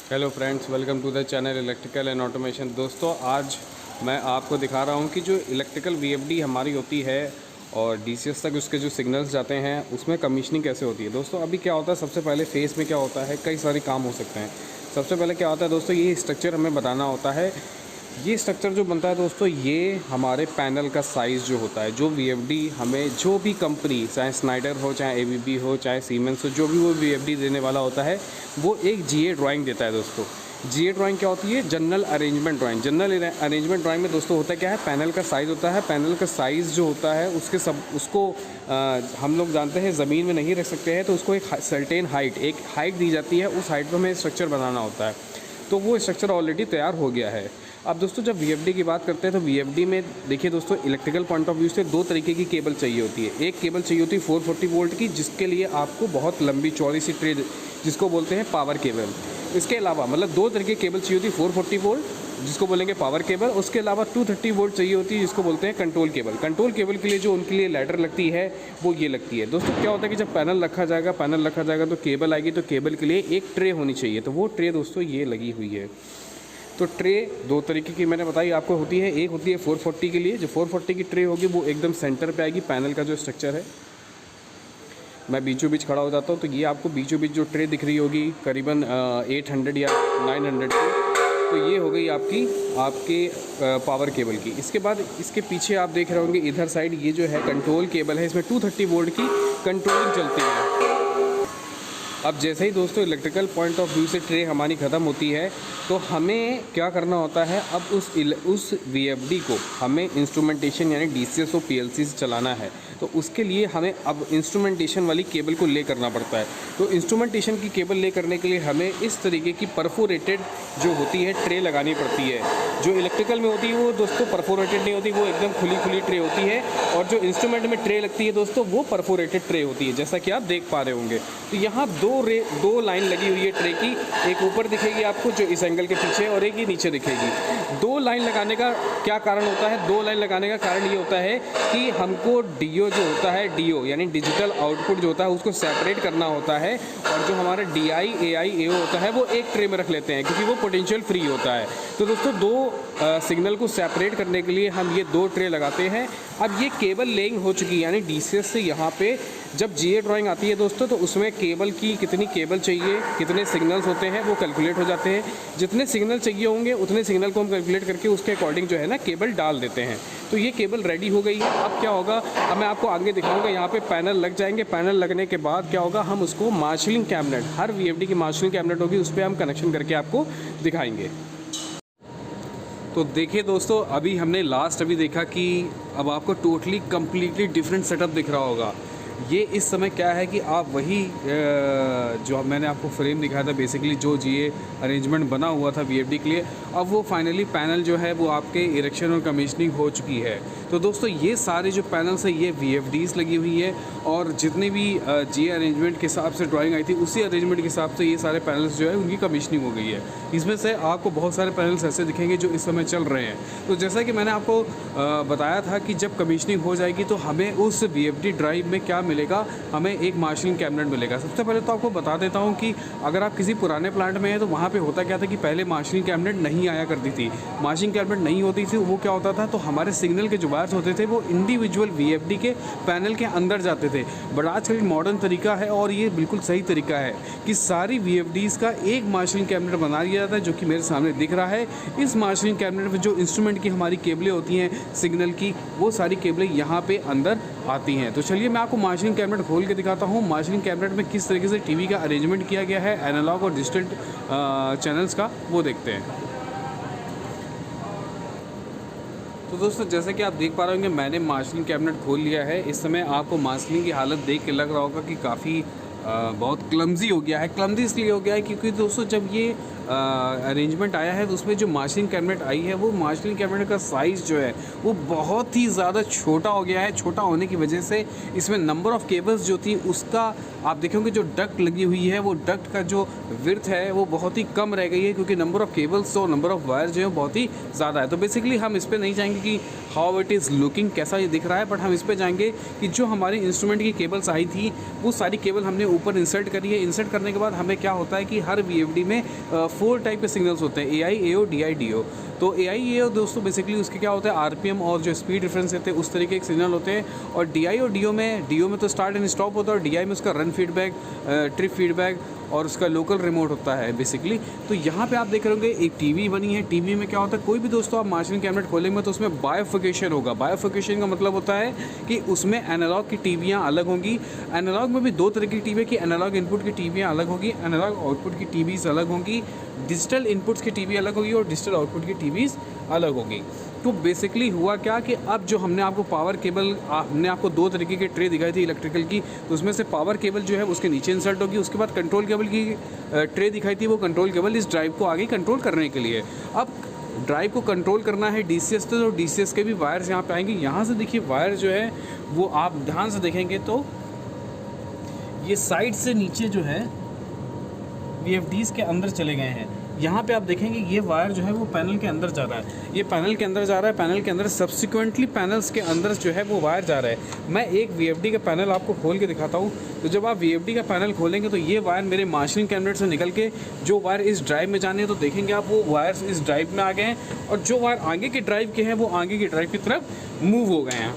Hello friends, welcome to the channel electrical and automation. दोस्तों, आज मैं आपको दिखा रहा हूं कि जो इलेक्ट्रिकल वीएफडी हमारी होती है और डीसीएस तक उसके जो सिग्नल्स जाते हैं उसमें कमीशनिंग कैसे होती है। दोस्तों, अभी क्या होता है, सबसे पहले फेस में क्या होता है, कई सारे काम हो सकते हैं। सबसे पहले क्या होता है दोस्तों, ये स्ट्रक्चर हमें बताना होता है। ये स्ट्रक्चर जो बनता है दोस्तों, ये हमारे पैनल का साइज़ जो होता है, जो वीएफडी हमें जो भी कंपनी, चाहे स्नाइडर हो, चाहे एबीबी हो, चाहे सीमेंस हो, जो भी वो वीएफडी देने वाला होता है, वो एक जीए ड्राइंग देता है दोस्तों। जीए ड्राइंग क्या होती है? General arrangement drawing. General arrangement drawing में दोस्तों होता क्या है, पैनल का साइज़ होता है। पैनल का साइज़ जो होता है उसको हम लोग जानते हैं ज़मीन में नहीं रख सकते हैं, तो उसको एक सर्टेन एक हाइट दी जाती है। उस हाइट पर हमें स्ट्रक्चर बनाना होता है, तो वो स्ट्रक्चर ऑलरेडी तैयार हो गया है। अब दोस्तों, जब वीएफडी की बात करते हैं तो वीएफडी में देखिए दोस्तों, इलेक्ट्रिकल पॉइंट ऑफ व्यू से दो तरीके की केबल चाहिए होती है। एक केबल चाहिए होती है 440 वोल्ट की, जिसके लिए आपको बहुत लंबी चौड़ी सी ट्रे, जिसको बोलते हैं पावर केबल। इसके अलावा मतलब दो तरीके की केबल चाहिए होती है, 440 वोल्ट जिसको बोलेंगे पावर केबल, उसके अलावा 230 वोल्ट चाहिए होती है, जिसको बोलते हैं कंट्रोल केबल। कंट्रोल केबल के लिए जो उनके लिए लैडर लगती है वो ये लगती है। दोस्तों, क्या होता है कि जब पैनल रखा जाएगा तो केबल आएगी, तो केबल के लिए एक ट्रे होनी चाहिए। तो वो ट्रे दोस्तों ये लगी हुई है। तो ट्रे दो तरीके की मैंने बताई आपको होती है। एक होती है 440 के लिए, जो 440 की ट्रे होगी वो एकदम सेंटर पे आएगी। पैनल का जो स्ट्रक्चर है, मैं बीचों बीच खड़ा हो जाता हूँ, तो ये आपको बीचों बीच जो ट्रे दिख रही होगी करीबन 800 या 900 की, तो ये हो गई आपके पावर केबल की। इसके बाद इसके पीछे आप देख रहे होंगे इधर साइड, ये जो है कंट्रोल केबल है। इसमें 230 वोल्ट की कंट्रोलिंग चलती है। अब जैसे ही दोस्तों इलेक्ट्रिकल पॉइंट ऑफ व्यू से ट्रे हमारी ख़त्म होती है, तो हमें क्या करना होता है, अब उस वीएफडी को हमें इंस्ट्रूमेंटेशन यानी डीसीएस और पीएलसी से चलाना है। तो उसके लिए हमें अब इंस्ट्रूमेंटेशन वाली केबल को ले करना पड़ता है। तो इंस्ट्रूमेंटेशन की केबल ले करने के लिए हमें इस तरीके की परफोरेटेड जो होती है ट्रे लगानी पड़ती है। जो इलेक्ट्रिकल में होती है वो दोस्तों परफोरेटेड नहीं होती, वो एकदम खुली ट्रे होती है। और जो इंस्ट्रूमेंट में ट्रे लगती है दोस्तों, वो परफोरेटेड ट्रे होती है, जैसा कि आप देख पा रहे होंगे। तो यहाँ दो लाइन लगी हुई है ट्रे की। एक ऊपर दिखेगी आपको जो इस एंगल के पीछे, और एक ही नीचे दिखेगी। दो लाइन लगाने का क्या कारण होता है? दो लाइन लगाने का कारण ये होता है कि हमको डीओ जो होता है, डीओ यानी डिजिटल आउटपुट जो होता है, उसको सेपरेट करना होता है। और जो हमारा डीआई, एआई, एओ होता है, वो एक ट्रे में रख लेते हैं, क्योंकि वो पोटेंशियल फ्री होता है। तो दोस्तों, दो सिग्नल को सेपरेट करने के लिए हम ये दो ट्रे लगाते हैं। अब ये केबल लेइंग हो चुकी है, यानी डीसीएस से यहाँ पे जब जीए ड्राइंग आती है दोस्तों, तो उसमें केबल की कितनी केबल चाहिए, कितने सिग्नल्स होते हैं, वो कैलकुलेट हो जाते हैं। जितने सिग्नल चाहिए होंगे उतने सिग्नल को हम कैलकुलेट करके उसके अकॉर्डिंग जो है ना केबल डाल देते हैं। तो ये केबल रेडी हो गई है। अब क्या होगा, अब मैं आपको आगे दिखाऊंगा। यहाँ पे पैनल लग जाएंगे। पैनल लगने के बाद क्या होगा, हम उसको मार्शलिंग कैबिनेट, हर वीएफडी की मार्शलिंग कैबिनेट होगी, उस पर हम कनेक्शन करके आपको दिखाएंगे। तो देखिए दोस्तों, अभी हमने अभी देखा कि अब आपको टोटली कम्प्लीटली डिफरेंट सेटअप दिख रहा होगा। ये इस समय क्या है कि आप वही जो मैंने आपको फ्रेम दिखाया था, बेसिकली जो जीए अरेंजमेंट बना हुआ था वीएफडी के लिए, अब वो फाइनली पैनल जो है वो आपके इरेक्शन और कमीशनिंग हो चुकी है। तो दोस्तों, ये सारे जो पैनल्स है ये वीएफडीज लगी हुई है, और जितने भी जीए अरेंजमेंट के हिसाब से ड्राइंग आई थी, उसी अरेंजमेंट के हिसाब से ये सारे पैनल्स जो है उनकी कमीशनिंग हो गई है। इसमें से आपको बहुत सारे पैनल्स ऐसे दिखेंगे जो इस समय चल रहे हैं। तो जैसा कि मैंने आपको बताया था कि जब कमीशनिंग हो जाएगी तो हमें उस वीएफडी ड्राइव में क्या मिलेगा, हमें एक मार्शलिंग कैबिनेट मिलेगा। सबसे पहले तो आपको बता देता हूं कि अगर आप किसी पुराने प्लांट में हैं तो वहां पे होता क्या था कि पहले मार्शलिंग कैबिनेट नहीं आया करती थी। मार्शलिंग कैबिनेट नहीं होती थी, वो क्या होता था, तो हमारे सिग्नल के जो वायर्स होते थे वो इंडिविजुअल वीएफडी के पैनल के अंदर जाते थे। बट आजकल मॉडर्न तरीका है, और ये बिल्कुल सही तरीका है कि सारी वीएफडीज का एक मार्शलिंग कैबिनेट बना दिया जाता है, जो कि मेरे सामने दिख रहा है। इस मार्शलिंग कैबिनेट में जो इंस्ट्रूमेंट की हमारी केबलें होती हैं सिग्नल की, वो सारी केबलें यहाँ पे अंदर आती हैं। तो चलिए मैं आपको मार्शलिंग कैबिनेट खोल के दिखाता हूँ। मार्शलिंग कैबिनेट में किस तरीके से टीवी का अरेंजमेंट किया गया है, एनालॉग और डिजिटल चैनल्स का, वो देखते हैं। तो दोस्तों, जैसे कि आप देख पा रहे होंगे, मैंने मार्शलिंग कैबिनेट खोल लिया है। इस समय आपको मार्शलिंग की हालत देख के लग रहा होगा कि काफ़ी बहुत क्लमजी हो गया है। क्लमजी इसलिए हो गया है क्योंकि दोस्तों, जब ये अरेंजमेंट आया है तो उसमें जो मार्शलिंग कैबिनेट आई है, वो मार्शलिंग कैबिनेट का साइज़ जो है वो बहुत ही ज़्यादा छोटा हो गया है। छोटा होने की वजह से इसमें नंबर ऑफ़ केबल्स जो थी, उसका आप देखेंगे जो डक्ट लगी हुई है, वो डक्ट का जो विड्थ है वो बहुत ही कम रह गई है, क्योंकि नंबर ऑफ़ केबल्स और नंबर ऑफ़ वायर जो है बहुत ही ज़्यादा है। तो बेसिकली हम इस पर नहीं जाएंगे कि हाउ इट इज़ लुकिंग, कैसा ये दिख रहा है, बट हम इस पर जाएंगे कि जो हमारी इंस्ट्रूमेंट की केबल्स आई थी, वो सारी केबल हमने ऊपर इंसर्ट करिए। इंसर्ट करने के बाद हमें क्या होता है कि हर VFD में 4 टाइप के सिग्नल्स होते हैं, AI, AO, DI, DO। तो AI, AO दोस्तों बेसिकली उसके क्या होता है, RPM और जो स्पीड डिफरेंस रहते हैं उस तरीके के सिग्नल होते हैं। और DI और DO में तो स्टार्ट एंड स्टॉप होता है, और DI में उसका रन फीडबैक, ट्रिप फीडबैक और उसका लोकल रिमोट होता है बेसिकली। तो यहाँ पे आप देख रहे होंगे एक टीवी बनी है। टीवी में क्या होता है, कोई भी दोस्तों आप मार्शल कैबिनेट खोलेंगे तो उसमें बायोफिकेशन होगा। बायोफिकेशन का मतलब होता है कि उसमें एनालॉग की टीवियाँ अलग होंगी। एनालॉग में भी 2 तरह की टीवी है कि एनालॉग इनपुट की टीवियाँ अलग होगी, एनालॉग आउटपुट की टीवीज़ अलग होंगी, डिजिटल इनपुट्स की टीवी अलग होगी और डिजिटल आउटपुट की टीवीज़ अलग होगी। तो बेसिकली हुआ क्या कि अब जो हमने आपको पावर केबल, हमने आपको 2 तरीके के ट्रे दिखाई थी इलेक्ट्रिकल की, तो उसमें से पावर केबल जो है उसके नीचे इंसर्ट होगी। उसके बाद कंट्रोल केबल की ट्रे दिखाई थी, वो कंट्रोल केबल इस ड्राइव को आगे कंट्रोल करने के लिए। अब ड्राइव को कंट्रोल करना है DCS से, तो DCS के भी वायर्स यहाँ पे आएंगे। यहाँ से देखिए वायर जो है वो आप ध्यान से देखेंगे तो ये साइड से नीचे जो है VFDs के अंदर चले गए हैं। यहाँ पे आप देखेंगे ये वायर जो है वो पैनल के अंदर जा रहा है, ये पैनल के अंदर जा रहा है, पैनल के अंदर सब्सिक्वेंटली पैनल्स के अंदर जो है वो वायर जा रहा है। मैं एक VFD का पैनल आपको खोल के दिखाता हूँ। तो जब आप VFD का पैनल खोलेंगे तो ये वायर मेरे मार्शलिंग कैबिनेट से निकल के जो वायर इस ड्राइव में जाने हैं, तो देखेंगे आप वो वायर्स इस ड्राइव में आ गए हैं, और जो वायर आगे के ड्राइव के हैं वो आगे की ड्राइव की तरफ मूव हो गए हैं।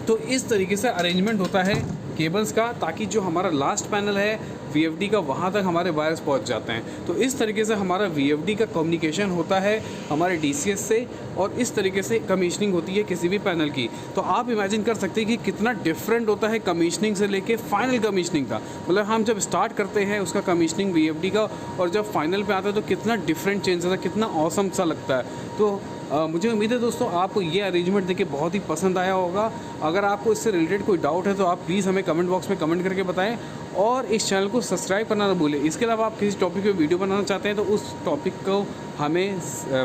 तो इस तरीके से अरेंजमेंट होता है केबल्स का, ताकि जो हमारा लास्ट पैनल है VFD का वहाँ तक हमारे वायर्स पहुँच जाते हैं। तो इस तरीके से हमारा VFD का कम्युनिकेशन होता है हमारे DCS से, और इस तरीके से कमीशनिंग होती है किसी भी पैनल की। तो आप इमेजिन कर सकते हैं कि कितना डिफरेंट होता है कमीशनिंग से लेके फाइनल कमीशनिंग का। मतलब हम जब स्टार्ट करते हैं उसका कमीशनिंग VFD का, और जब फाइनल पे आता है तो कितना डिफरेंट चेंज होता है, कितना ऑसम सा लगता है। तो मुझे उम्मीद है दोस्तों आपको ये अरेंजमेंट देख के बहुत ही पसंद आया होगा। अगर आपको इससे रिलेटेड कोई डाउट है तो आप प्लीज़ हमें कमेंट बॉक्स में कमेंट करके बताएं, और इस चैनल को सब्सक्राइब करना ना भूलें। इसके अलावा आप किसी टॉपिक पे वीडियो बनाना चाहते हैं तो उस टॉपिक को हमें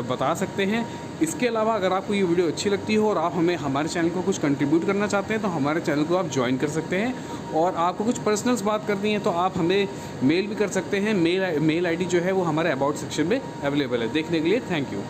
बता सकते हैं। इसके अलावा अगर आपको ये वीडियो अच्छी लगती हो और आप हमें हमारे चैनल को कुछ कंट्रीब्यूट करना चाहते हैं तो हमारे चैनल को आप ज्वाइन कर सकते हैं। और आपको कुछ पर्सनल्स बात करनी है तो आप हमें मेल भी कर सकते हैं। मेल ID जो है वो हमारे अबाउट सेक्शन में अवेलेबल है। देखने के लिए थैंक यू।